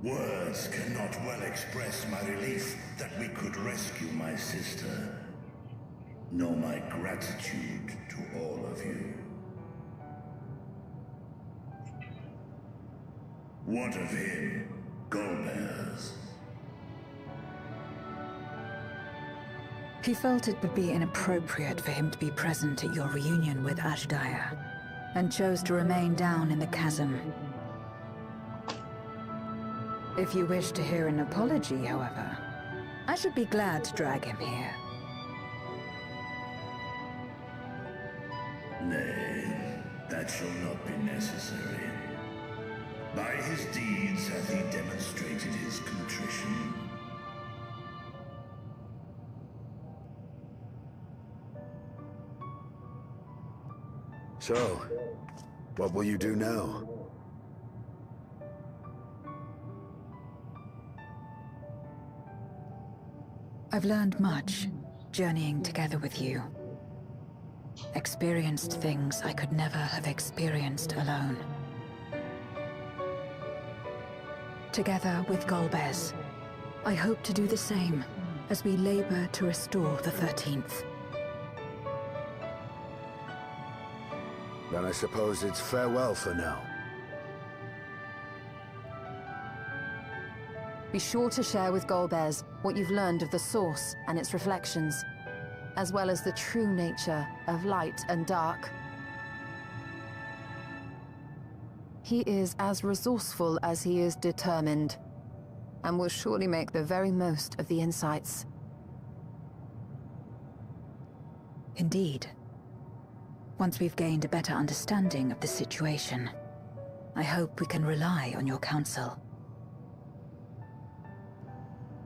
Words cannot well express my relief that we could rescue my sister, nor my gratitude to all of you. What of him, Golbez? He felt it would be inappropriate for him to be present at your reunion with Ashdaya, and chose to remain down in the chasm. If you wish to hear an apology, however, I should be glad to drag him here. Nay, that shall not be necessary. By his deeds hath he demonstrated his contrition. So, what will you do now? I've learned much, journeying together with you. Experienced things I could never have experienced alone. Together with Golbez, I hope to do the same as we labor to restore the 13th. Then I suppose it's farewell for now. Be sure to share with Golbez what you've learned of the Source and its reflections, as well as the true nature of light and dark. He is as resourceful as he is determined, and will surely make the very most of the insights. Indeed. Once we've gained a better understanding of the situation, I hope we can rely on your counsel.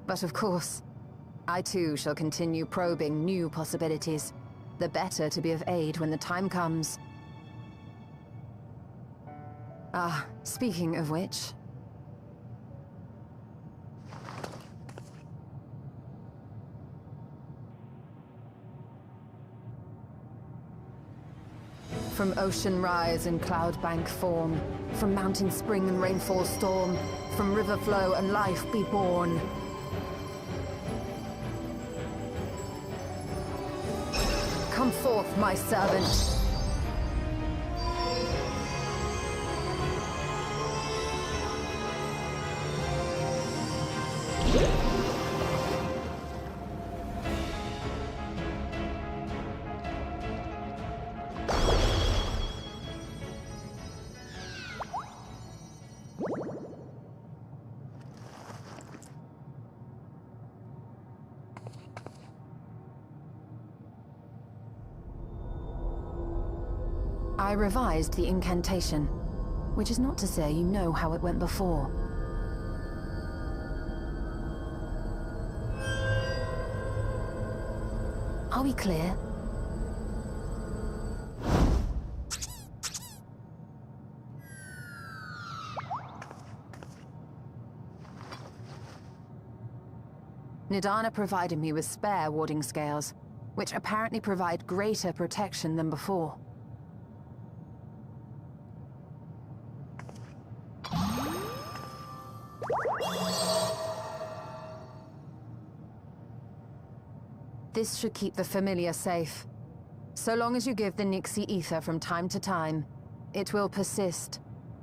But of course, I too shall continue probing new possibilities, the better to be of aid when the time comes. Ah, speaking of which... From ocean rise and cloud bank form, from mountain spring and rainfall storm, from river flow and life be born. Come forth, my servant. I revised the incantation, which is not to say you know how it went before. Are we clear? Nidana provided me with spare warding scales, which apparently provide greater protection than before. This should keep the familiar safe. So long as you give the Nixie ether from time to time, it will persist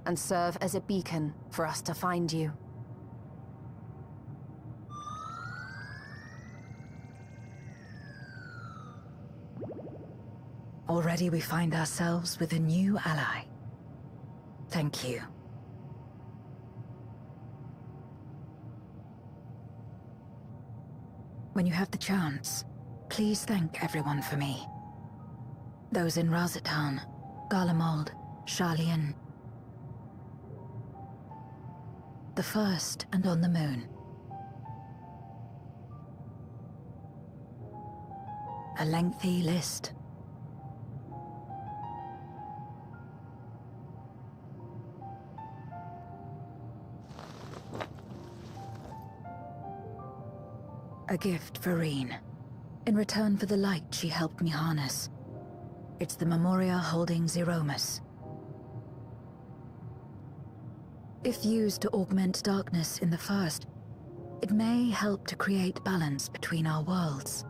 and serve as a beacon for us to find you. Already we find ourselves with a new ally. Thank you. When you have the chance, please thank everyone for me. Those in Razatan, Garlemald, Sharlayan. The First and on the Moon. A lengthy list. A gift for Rean, in return for the light she helped me harness. It's the Memoria holding Zeromus. If used to augment darkness in the first, it may help to create balance between our worlds.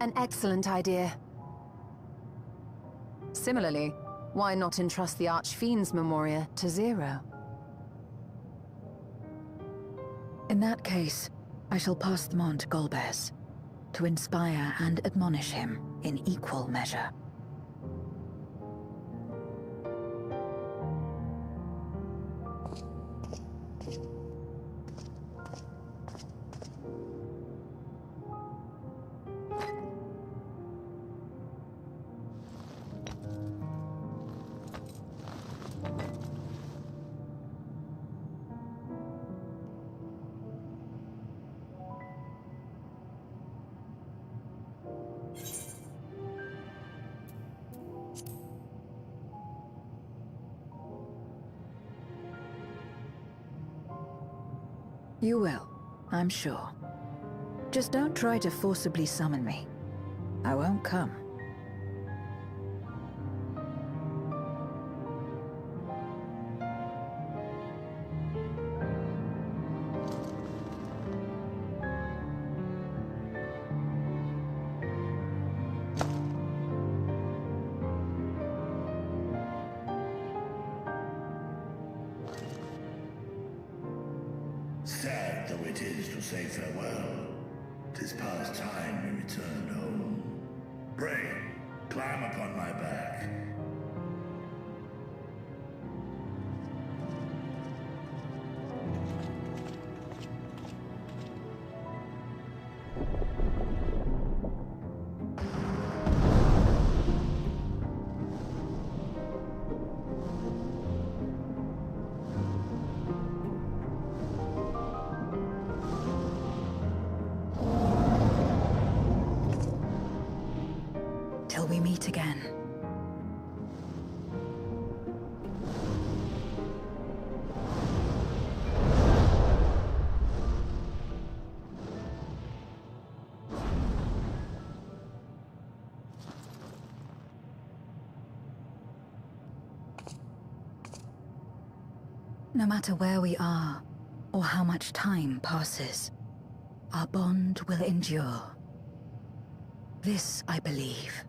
An excellent idea. Similarly, why not entrust the Archfiend's Memoria to Zero? In that case, I shall pass them on to Golbez, to inspire and admonish him in equal measure. You will, I'm sure. Just don't try to forcibly summon me. I won't come. Sad though it is to say farewell, 'tis past time we returned home. Pray, climb upon my back. Till we meet again. No matter where we are, or how much time passes, our bond will endure. This I believe.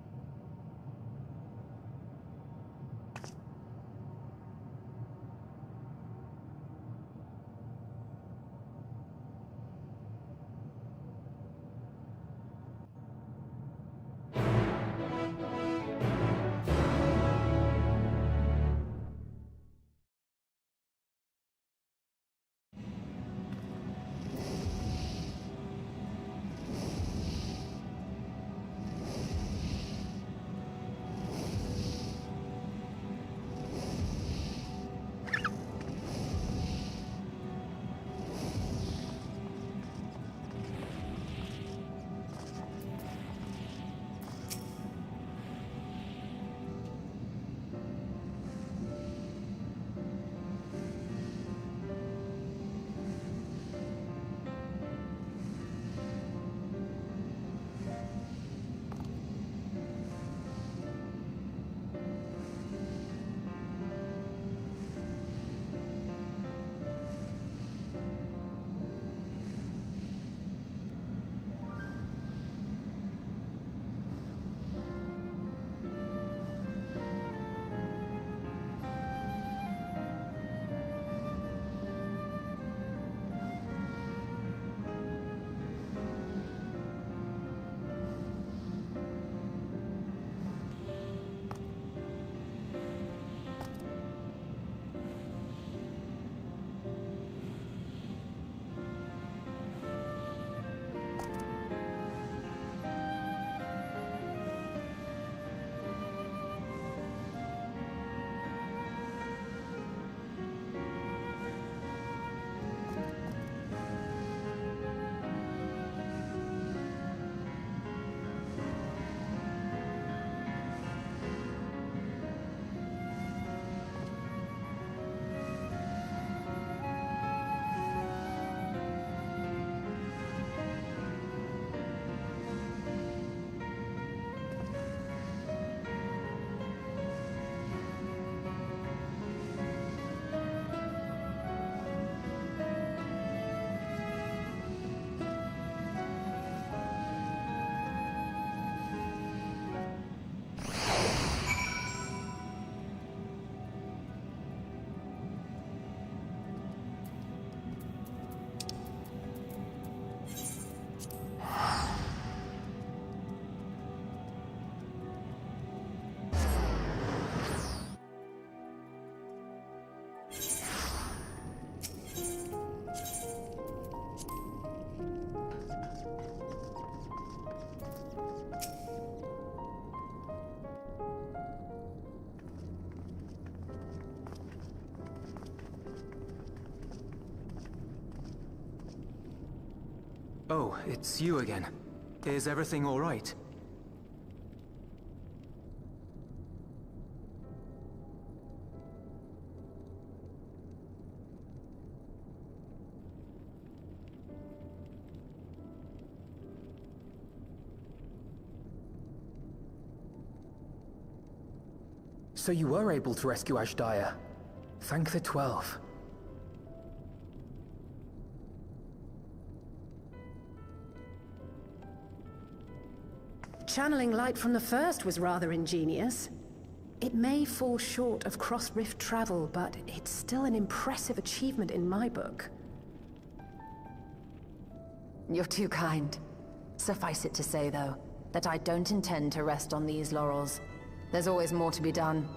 Oh, it's you again. Is everything all right? So you were able to rescue Ashdaya. Thank the 12. Channeling light from the first was rather ingenious. It may fall short of cross-rift travel, but it's still an impressive achievement in my book. You're too kind. Suffice it to say, though, that I don't intend to rest on these laurels. There's always more to be done.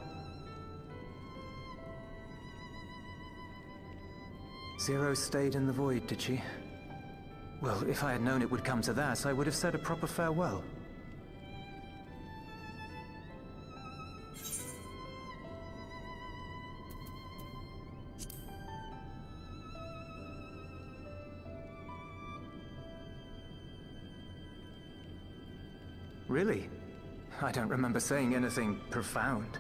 Zero stayed in the void, did she? Well, if I had known it would come to that, I would have said a proper farewell. Really? I don't remember saying anything profound.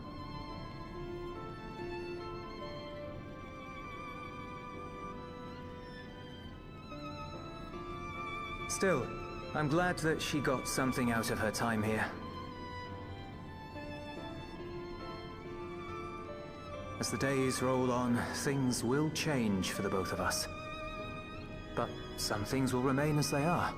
Still, I'm glad that she got something out of her time here. As the days roll on, things will change for the both of us. But some things will remain as they are.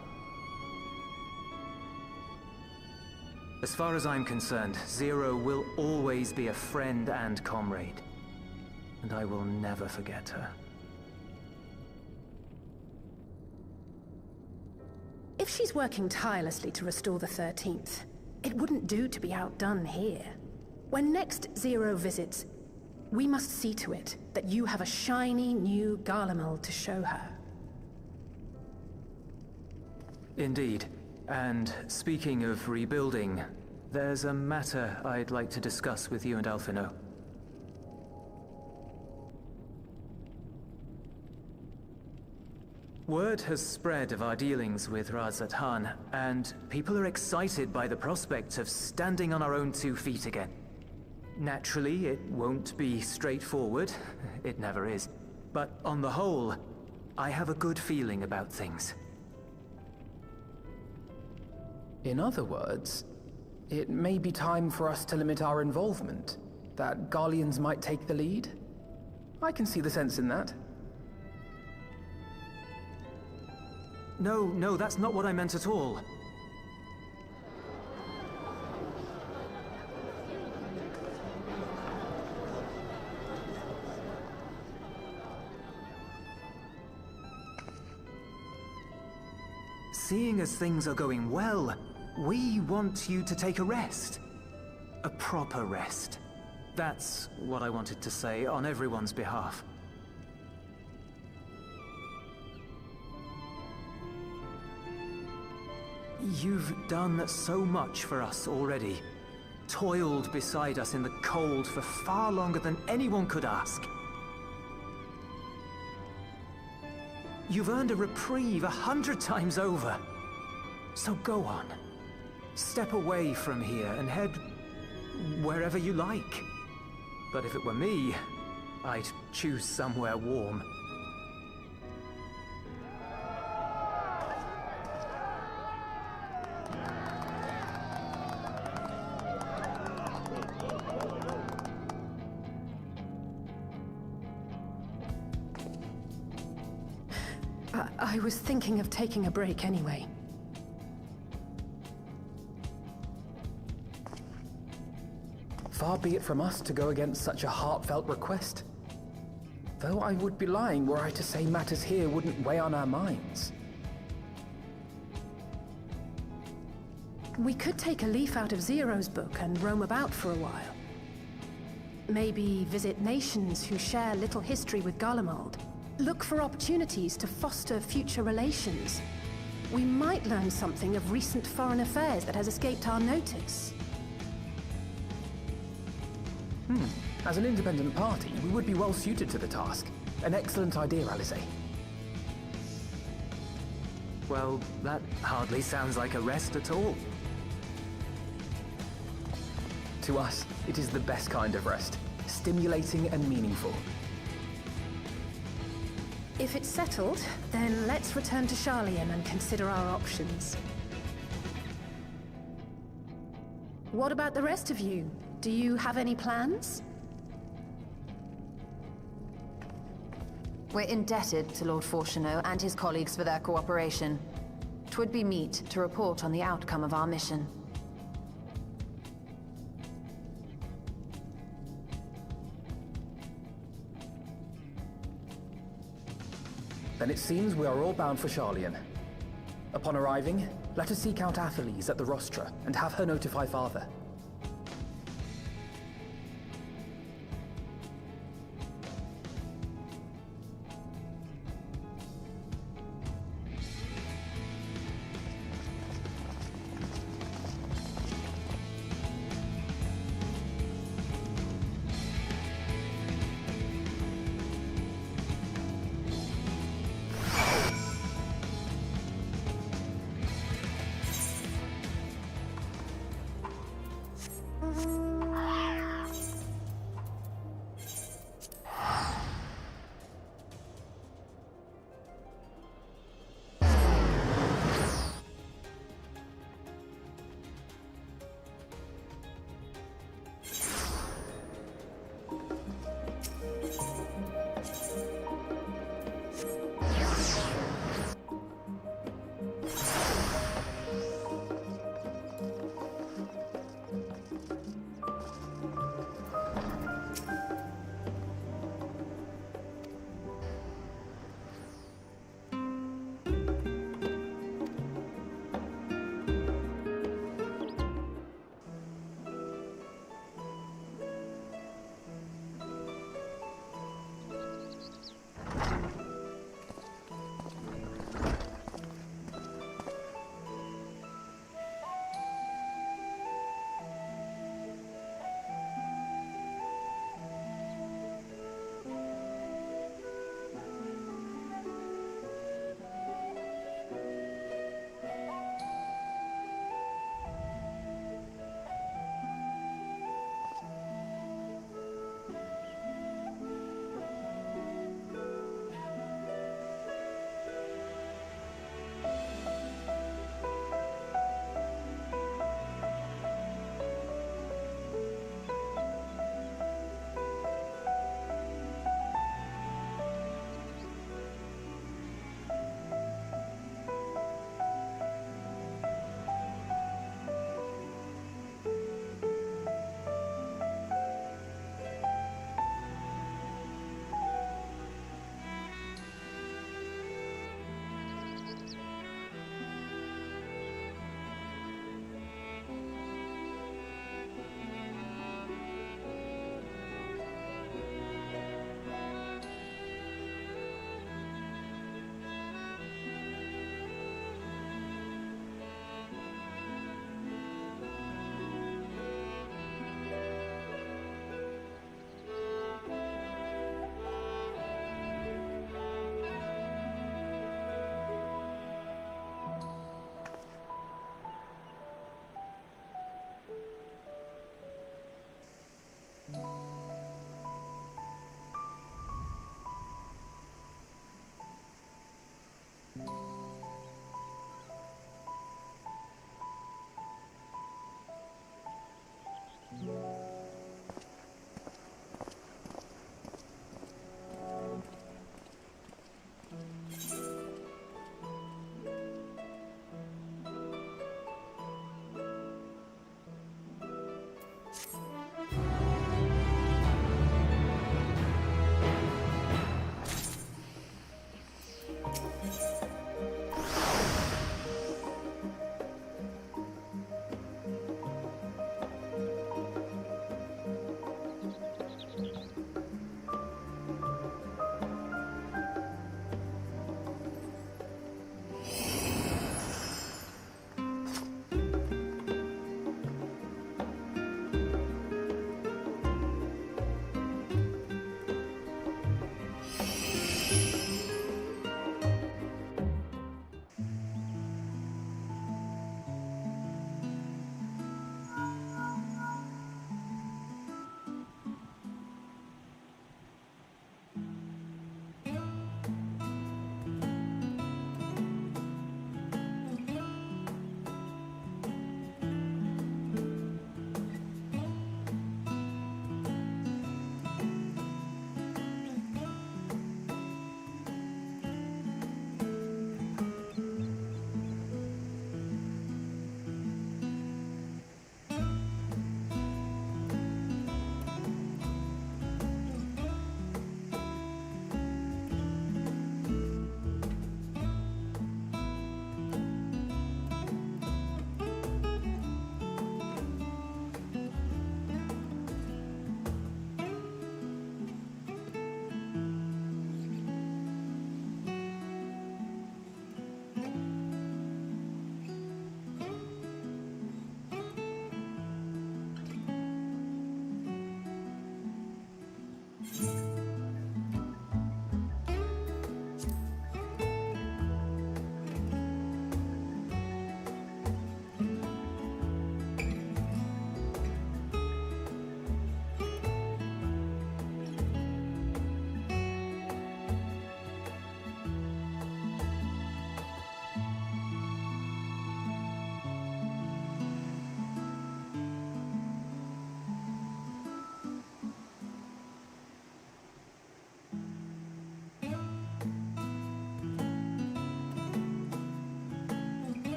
As far as I'm concerned, Zero will always be a friend and comrade. And I will never forget her. If she's working tirelessly to restore the 13th, it wouldn't do to be outdone here. When next Zero visits, we must see to it that you have a shiny new Garlemald to show her. Indeed. And speaking of rebuilding, there's a matter I'd like to discuss with you and Alphino. Word has spread of our dealings with Razat Han, and people are excited by the prospect of standing on our own 2 feet again. Naturally, it won't be straightforward. It never is. But on the whole, I have a good feeling about things. In other words, it may be time for us to limit our involvement, that Garleans might take the lead. I can see the sense in that. No, that's not what I meant at all. Seeing as things are going well, we want you to take a rest. A proper rest. That's what I wanted to say on everyone's behalf. You've done so much for us already. Toiled beside us in the cold for far longer than anyone could ask. You've earned a reprieve 100 times over. So go on. Step away from here and head wherever you like. But if it were me, I'd choose somewhere warm. I was thinking of taking a break anyway. Far be it from us to go against such a heartfelt request. Though I would be lying were I to say matters here wouldn't weigh on our minds. We could take a leaf out of Zero's book and roam about for a while. Maybe visit nations who share little history with Garlemald. Look for opportunities to foster future relations. we might learn something of recent foreign affairs that has escaped our notice. As an independent party, we would be well suited to the task. An excellent idea, Alice. Well, that hardly sounds like a rest at all. To us, it is the best kind of rest. Stimulating and meaningful. If it's settled, then let's return to Sharlayan and consider our options. What about the rest of you? Do you have any plans? We're indebted to Lord Fortuneau and his colleagues for their cooperation. 'Twould be meet to report on the outcome of our mission. Then it seems we are all bound for Sharlayan. Upon arriving, let us seek out Athelise at the rostra and have her notify Father.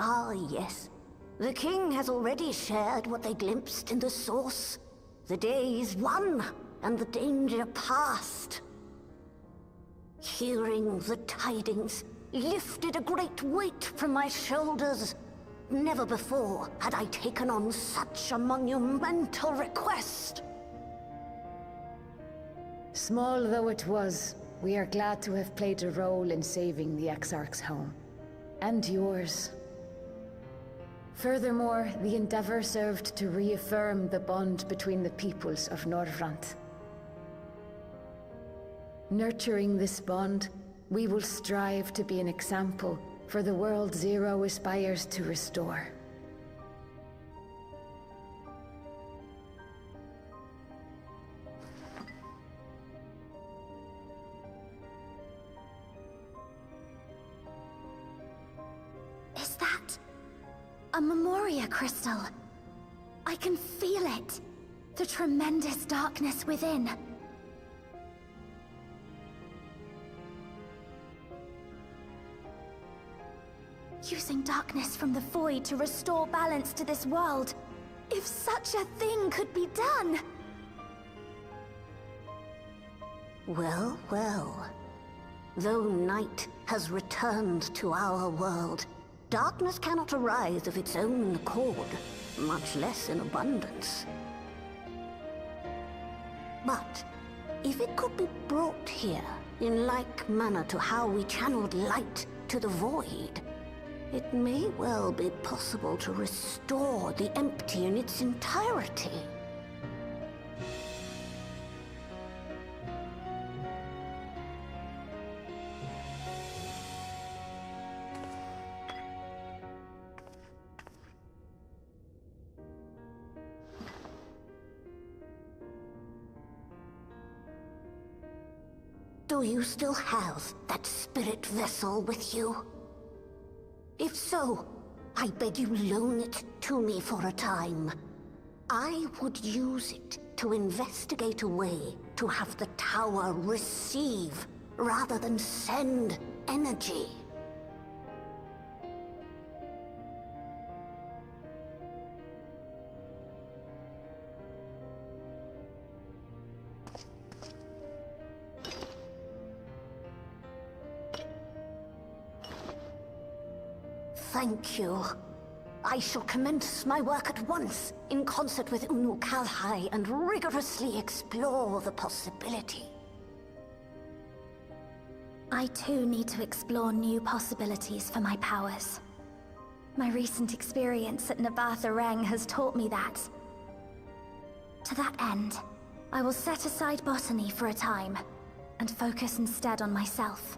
Ah, yes. The king has already shared what they glimpsed in the source. The day is won, and the danger past. Hearing the tidings lifted a great weight from my shoulders. Never before had I taken on such a monumental request. Small though it was, we are glad to have played a role in saving the Exarch's home. And yours. Furthermore, the Endeavor served to reaffirm the bond between the peoples of Norvrant. Nurturing this bond, we will strive to be an example for the world Zero aspires to restore. Is that a Memoria crystal? I can feel it. The tremendous darkness within. Using darkness from the void to restore balance to this world. If such a thing could be done! Well, well. Though night has returned to our world, darkness cannot arise of its own accord, much less in abundance. But if it could be brought here, in like manner to how we channeled light to the void, it may well be possible to restore the empty in its entirety. Do you still have that spirit vessel with you? If so, I beg you loan it to me for a time. I would use it to investigate a way to have the tower receive, rather than send, energy. Thank you. I shall commence my work at once, in concert with Unu Kalhai, and rigorously explore the possibility. I too need to explore new possibilities for my powers. My recent experience at Nabatha Reng has taught me that. To that end, I will set aside botany for a time, and focus instead on myself.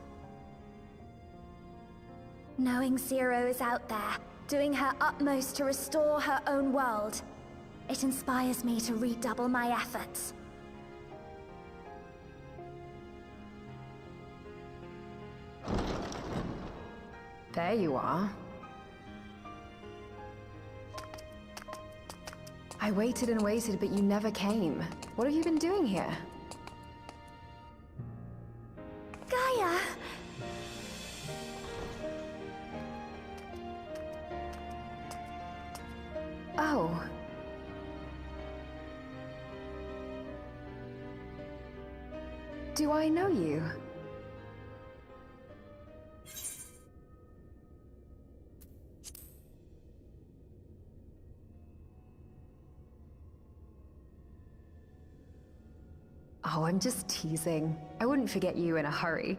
Knowing Zero is out there, doing her utmost to restore her own world, it inspires me to redouble my efforts. There you are. I waited and waited, but you never came. What have you been doing here? Gaia! Oh. Do I know you? Oh, I'm just teasing. I wouldn't forget you in a hurry.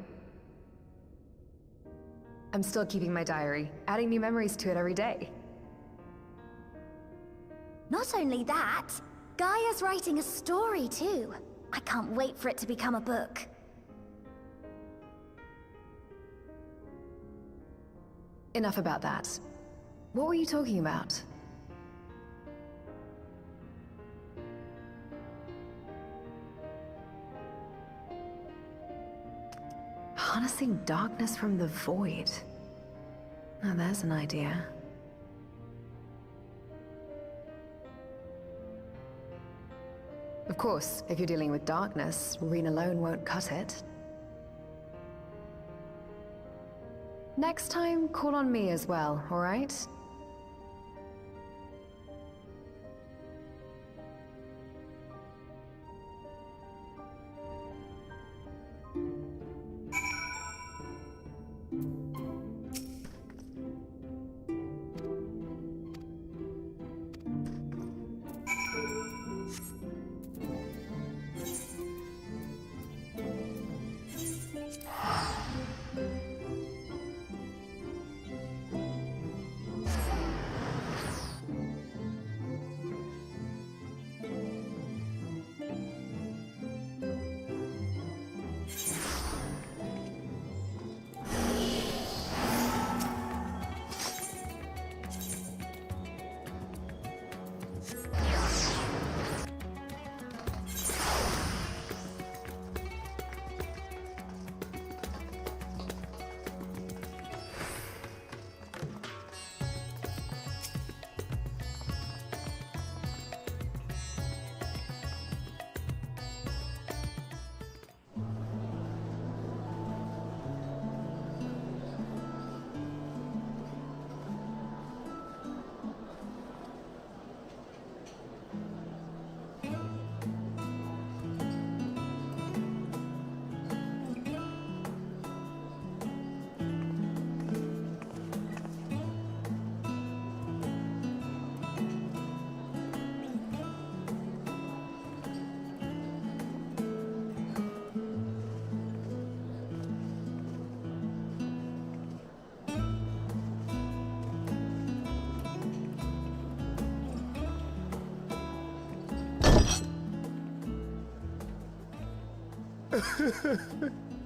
I'm still keeping my diary, adding new memories to it every day. Not only that, Gaia's writing a story too. I can't wait for it to become a book. Enough about that. What were you talking about? Harnessing darkness from the void. Now there's an idea. Of course, if you're dealing with darkness, Reen alone won't cut it. Next time, call on me as well, alright?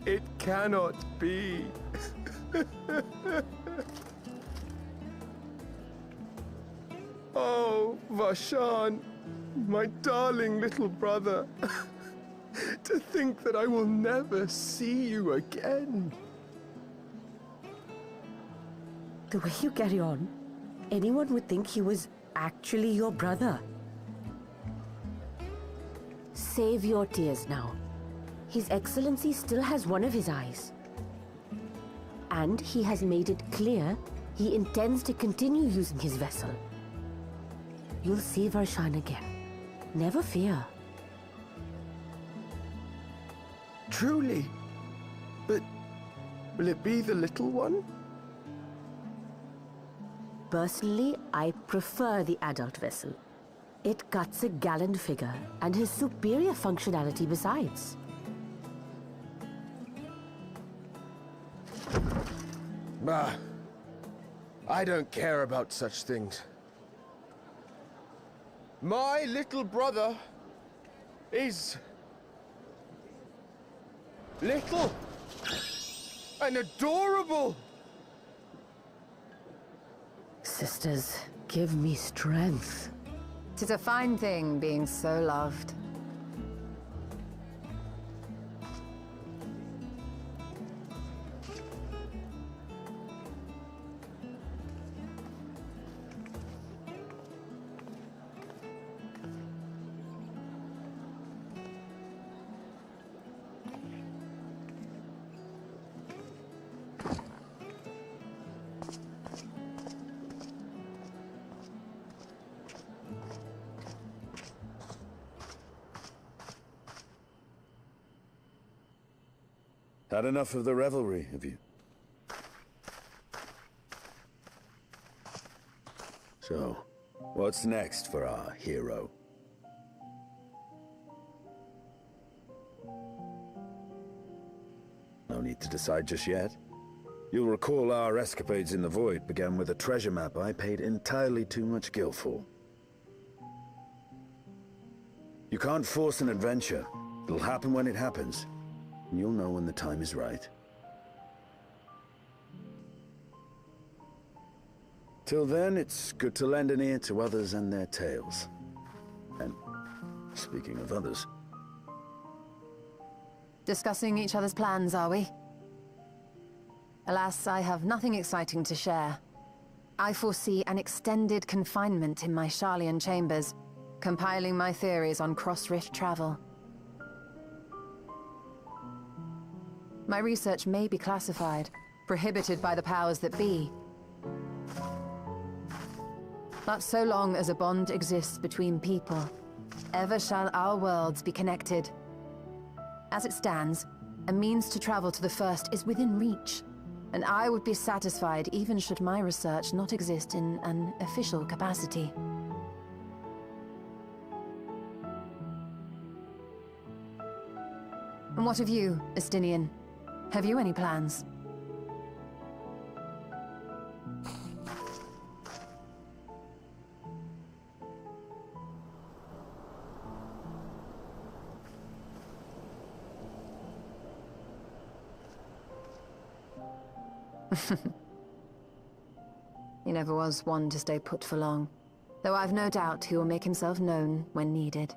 It cannot be. Oh, Vashan, my darling little brother. To think that I will never see you again. The way you carry on, anyone would think he was actually your brother. Save your tears now. His Excellency still has one of his eyes. And he has made it clear he intends to continue using his vessel. You'll see Varshan again. Never fear. Truly? But will it be the little one? Personally, I prefer the adult vessel. It cuts a gallant figure and has superior functionality besides. Bah, I don't care about such things. My little brother is little and adorable. Sisters, give me strength. 'Tis a fine thing being so loved. Had enough of the revelry, have you? So, what's next for our hero? No need to decide just yet. You'll recall our escapades in the Void began with a treasure map I paid entirely too much gil for. You can't force an adventure. It'll happen when it happens. And you'll know when the time is right. Till then, it's good to lend an ear to others and their tales. And speaking of others... Discussing each other's plans, are we? Alas, I have nothing exciting to share. I foresee an extended confinement in my Sharlayan chambers, compiling my theories on cross-rift travel. My research may be classified, prohibited by the powers that be. But so long as a bond exists between people, ever shall our worlds be connected. As it stands, a means to travel to the First is within reach, and I would be satisfied even should my research not exist in an official capacity. And what of you, Estinian? Have you any plans? He never was one to stay put for long, though I've no doubt he will make himself known when needed.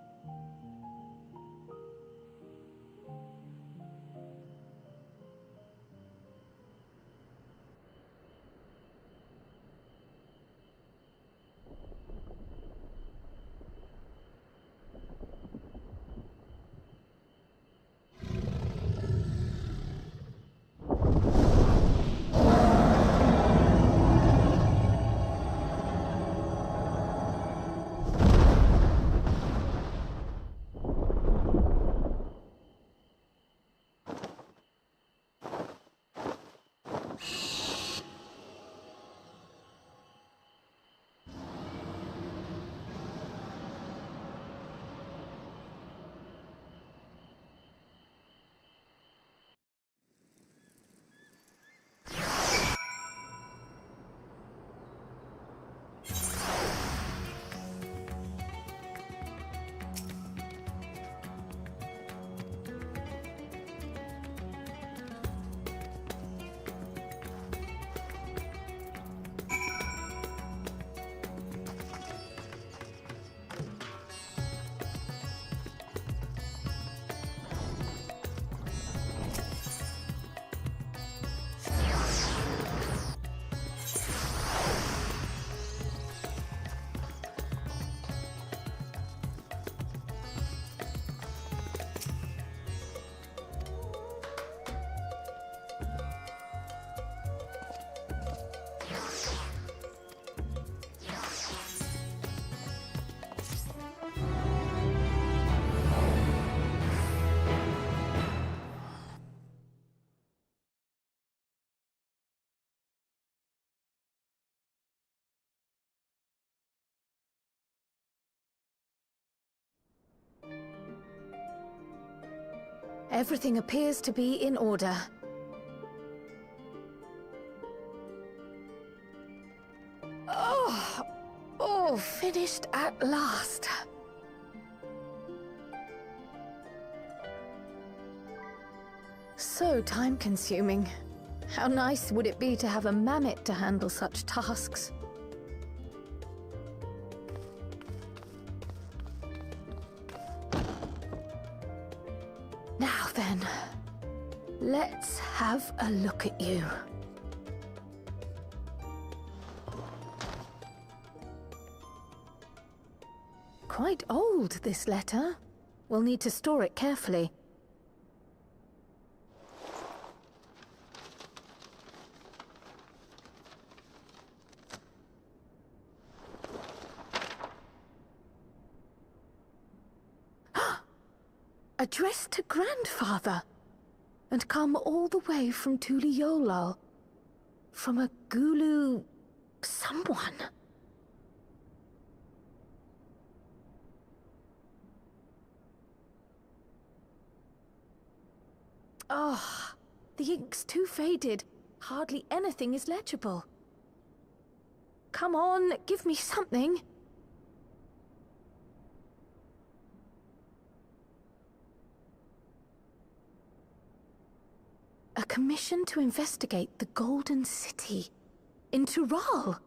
Everything appears to be in order. Oh, finished at last. So time-consuming. How nice would it be to have a mammoth to handle such tasks? Now then, let's have a look at you. Quite old, this letter. We'll need to store it carefully. Addressed to Grandfather, and come all the way from Tuliolal, from a Gulu... someone. Oh, the ink's too faded. Hardly anything is legible. Come on, give me something. A commission to investigate the Golden City in Tural.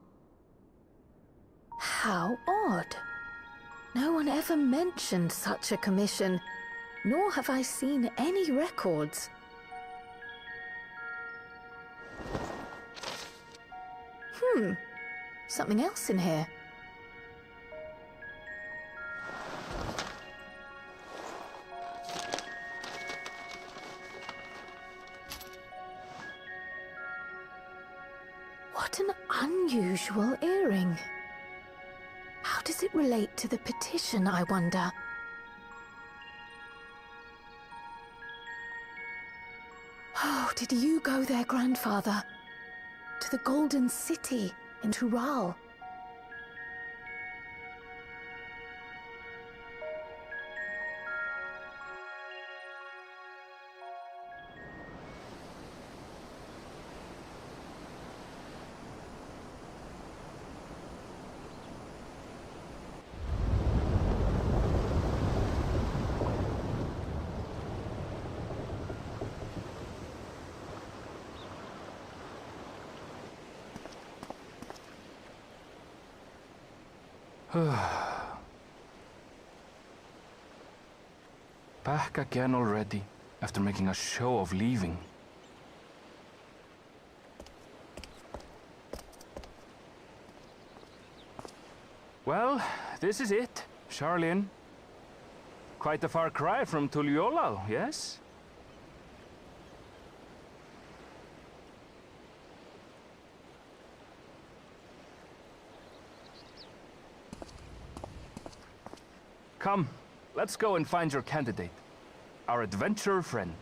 How odd. No one ever mentioned such a commission, nor have I seen any records. Something else in here. What an unusual earring. How does it relate to the petition, I wonder? Oh, did you go there, Grandfather? To the Golden City in Tural? Back again already, after making a show of leaving. Well, this is it, Charlene. Quite a far cry from Tuliolal, yes? Come, let's go and find your candidate, our adventurer friend.